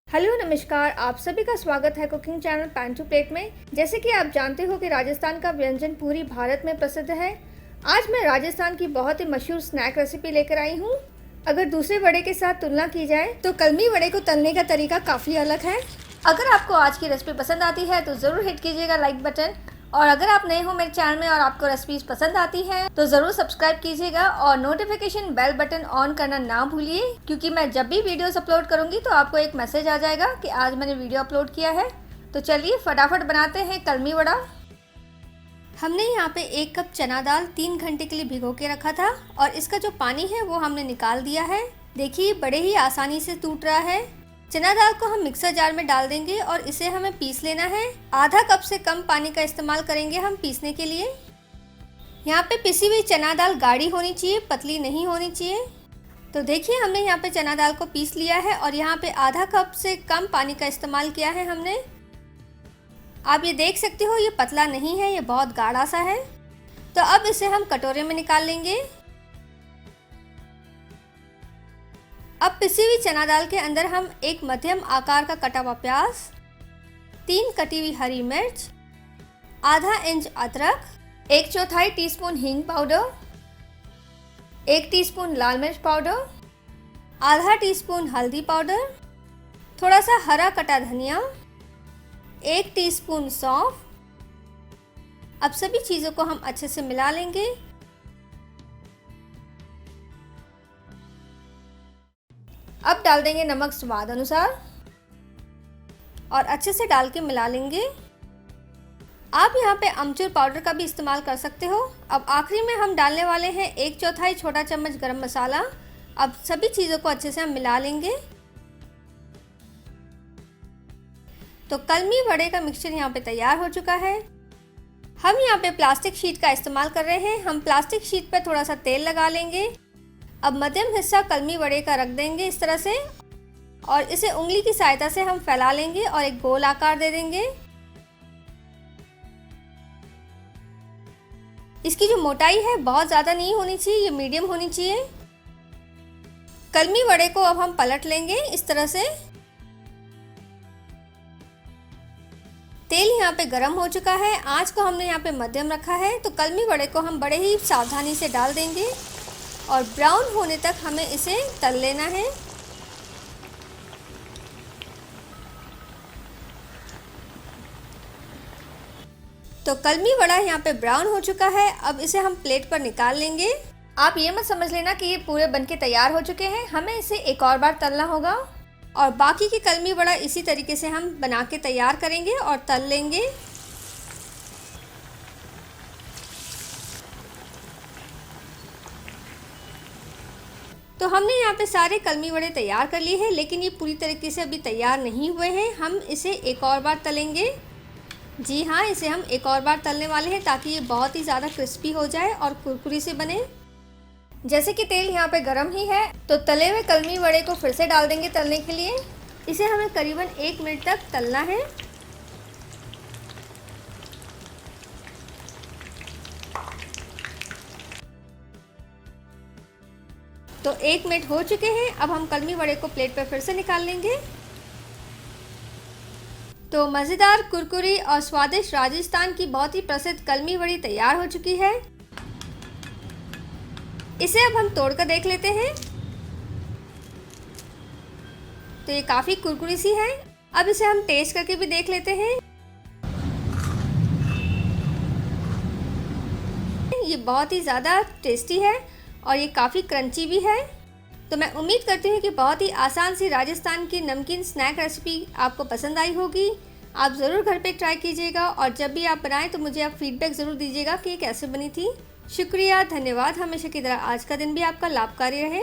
Hello नमस्कार, आप सभी का स्वागत है cooking channel pan to plate में। जैसे कि आप जानते हो कि राजस्थान का व्यंजन पूरी भारत में प्रसिद्ध है। आज मैं राजस्थान की बहुत ही मशहूर स्नैक रेसिपी लेकर आई हूँ। अगर दूसरे वड़े के साथ तुलना की जाए तो कलमी वड़े को तलने का तरीका काफ़ी अलग है। अगर आपको आज की रेसिपी पसंद आती है तो ज़रूर हिट कीजिएगा लाइक बटन, और अगर आप नए हो मेरे चैनल में और आपको रेसिपीज पसंद आती हैं तो ज़रूर सब्सक्राइब कीजिएगा और नोटिफिकेशन बेल बटन ऑन करना ना भूलिए, क्योंकि मैं जब भी वीडियोस अपलोड करूंगी तो आपको एक मैसेज आ जाएगा कि आज मैंने वीडियो अपलोड किया है। तो चलिए फटाफट बनाते हैं कलमी वड़ा। हमने यहाँ पे 1 कप चना दाल 3 घंटे के लिए भिगो के रखा था और इसका जो पानी है वो हमने निकाल दिया है। देखिए बड़े ही आसानी से टूट रहा है। चना दाल को हम मिक्सर जार में डाल देंगे और इसे हमें पीस लेना है। आधा कप से कम पानी का इस्तेमाल करेंगे हम पीसने के लिए। यहाँ पे पिसी हुई चना दाल गाढ़ी होनी चाहिए, पतली नहीं होनी चाहिए। तो देखिए हमने यहाँ पे चना दाल को पीस लिया है और यहाँ पे आधा कप से कम पानी का इस्तेमाल किया है हमने। आप ये देख सकते हो ये पतला नहीं है, ये बहुत गाढ़ा सा है। तो अब इसे हम कटोरे में निकाल लेंगे। अब पिसी हुई चना दाल के अंदर हम एक मध्यम आकार का कटा हुआ प्याज, 3 कटी हुई हरी मिर्च, आधा इंच अदरक, 1/4 टीस्पून हींग पाउडर, 1 टीस्पून लाल मिर्च पाउडर, आधा टीस्पून हल्दी पाउडर, थोड़ा सा हरा कटा धनिया, 1 टीस्पून सौंफ। अब सभी चीज़ों को हम अच्छे से मिला लेंगे। अब डाल देंगे नमक स्वाद अनुसार और अच्छे से डाल के मिला लेंगे। आप यहाँ पे अमचूर पाउडर का भी इस्तेमाल कर सकते हो। अब आखिरी में हम डालने वाले हैं 1/4 छोटा चम्मच गरम मसाला। अब सभी चीज़ों को अच्छे से हम मिला लेंगे। तो कलमी वड़े का मिक्सचर यहाँ पे तैयार हो चुका है। हम यहाँ पे प्लास्टिक शीट का इस्तेमाल कर रहे हैं। हम प्लास्टिक शीट पर थोड़ा सा तेल लगा लेंगे। अब मध्यम हिस्सा कलमी वड़े का रख देंगे इस तरह से, और इसे उंगली की सहायता से हम फैला लेंगे और एक गोल आकार दे देंगे। इसकी जो मोटाई है बहुत ज़्यादा नहीं होनी चाहिए, ये मीडियम होनी चाहिए। कलमी वड़े को अब हम पलट लेंगे इस तरह से। तेल यहाँ पे गरम हो चुका है, आंच को हमने यहाँ पे मध्यम रखा है। तो कलमी वड़े को हम बड़े ही सावधानी से डाल देंगे और ब्राउन होने तक हमें इसे तल लेना है। तो कलमी वड़ा यहाँ पे ब्राउन हो चुका है। अब इसे हम प्लेट पर निकाल लेंगे। आप ये मत समझ लेना कि ये पूरे बनके तैयार हो चुके हैं, हमें इसे एक और बार तलना होगा और बाकी की कलमी वड़ा इसी तरीके से हम बना के तैयार करेंगे और तल लेंगे। तो हमने यहाँ पे सारे कलमी वड़े तैयार कर लिए हैं, लेकिन ये पूरी तरीके से अभी तैयार नहीं हुए हैं। हम इसे एक और बार तलेंगे। जी हाँ, इसे हम एक और बार तलने वाले हैं ताकि ये बहुत ही ज़्यादा क्रिस्पी हो जाए और कुरकुरी से बने। जैसे कि तेल यहाँ पे गरम ही है तो तले हुए कलमी वड़े को फिर से डाल देंगे तलने के लिए। इसे हमें करीबन 1 मिनट तक तलना है। तो 1 मिनट हो चुके हैं। अब हम कलमी वड़े को प्लेट पर फिर से निकाल लेंगे। तो मज़ेदार, कुरकुरी और स्वादिष्ट राजस्थान की बहुत ही प्रसिद्ध कलमी वड़ी तैयार हो चुकी है। इसे अब हम तोड़ कर देख लेते हैं। तो ये काफ़ी कुरकुरी सी है। अब इसे हम टेस्ट करके भी देख लेते हैं। ये बहुत ही ज़्यादा टेस्टी है और ये काफ़ी क्रंची भी है। तो मैं उम्मीद करती हूँ कि बहुत ही आसान सी राजस्थान की नमकीन स्नैक रेसिपी आपको पसंद आई होगी। आप ज़रूर घर पे ट्राई कीजिएगा और जब भी आप बनाएं तो मुझे आप फीडबैक ज़रूर दीजिएगा कि ये कैसे बनी थी। शुक्रिया, धन्यवाद। हमेशा की तरह आज का दिन भी आपका लाभकारी रहे।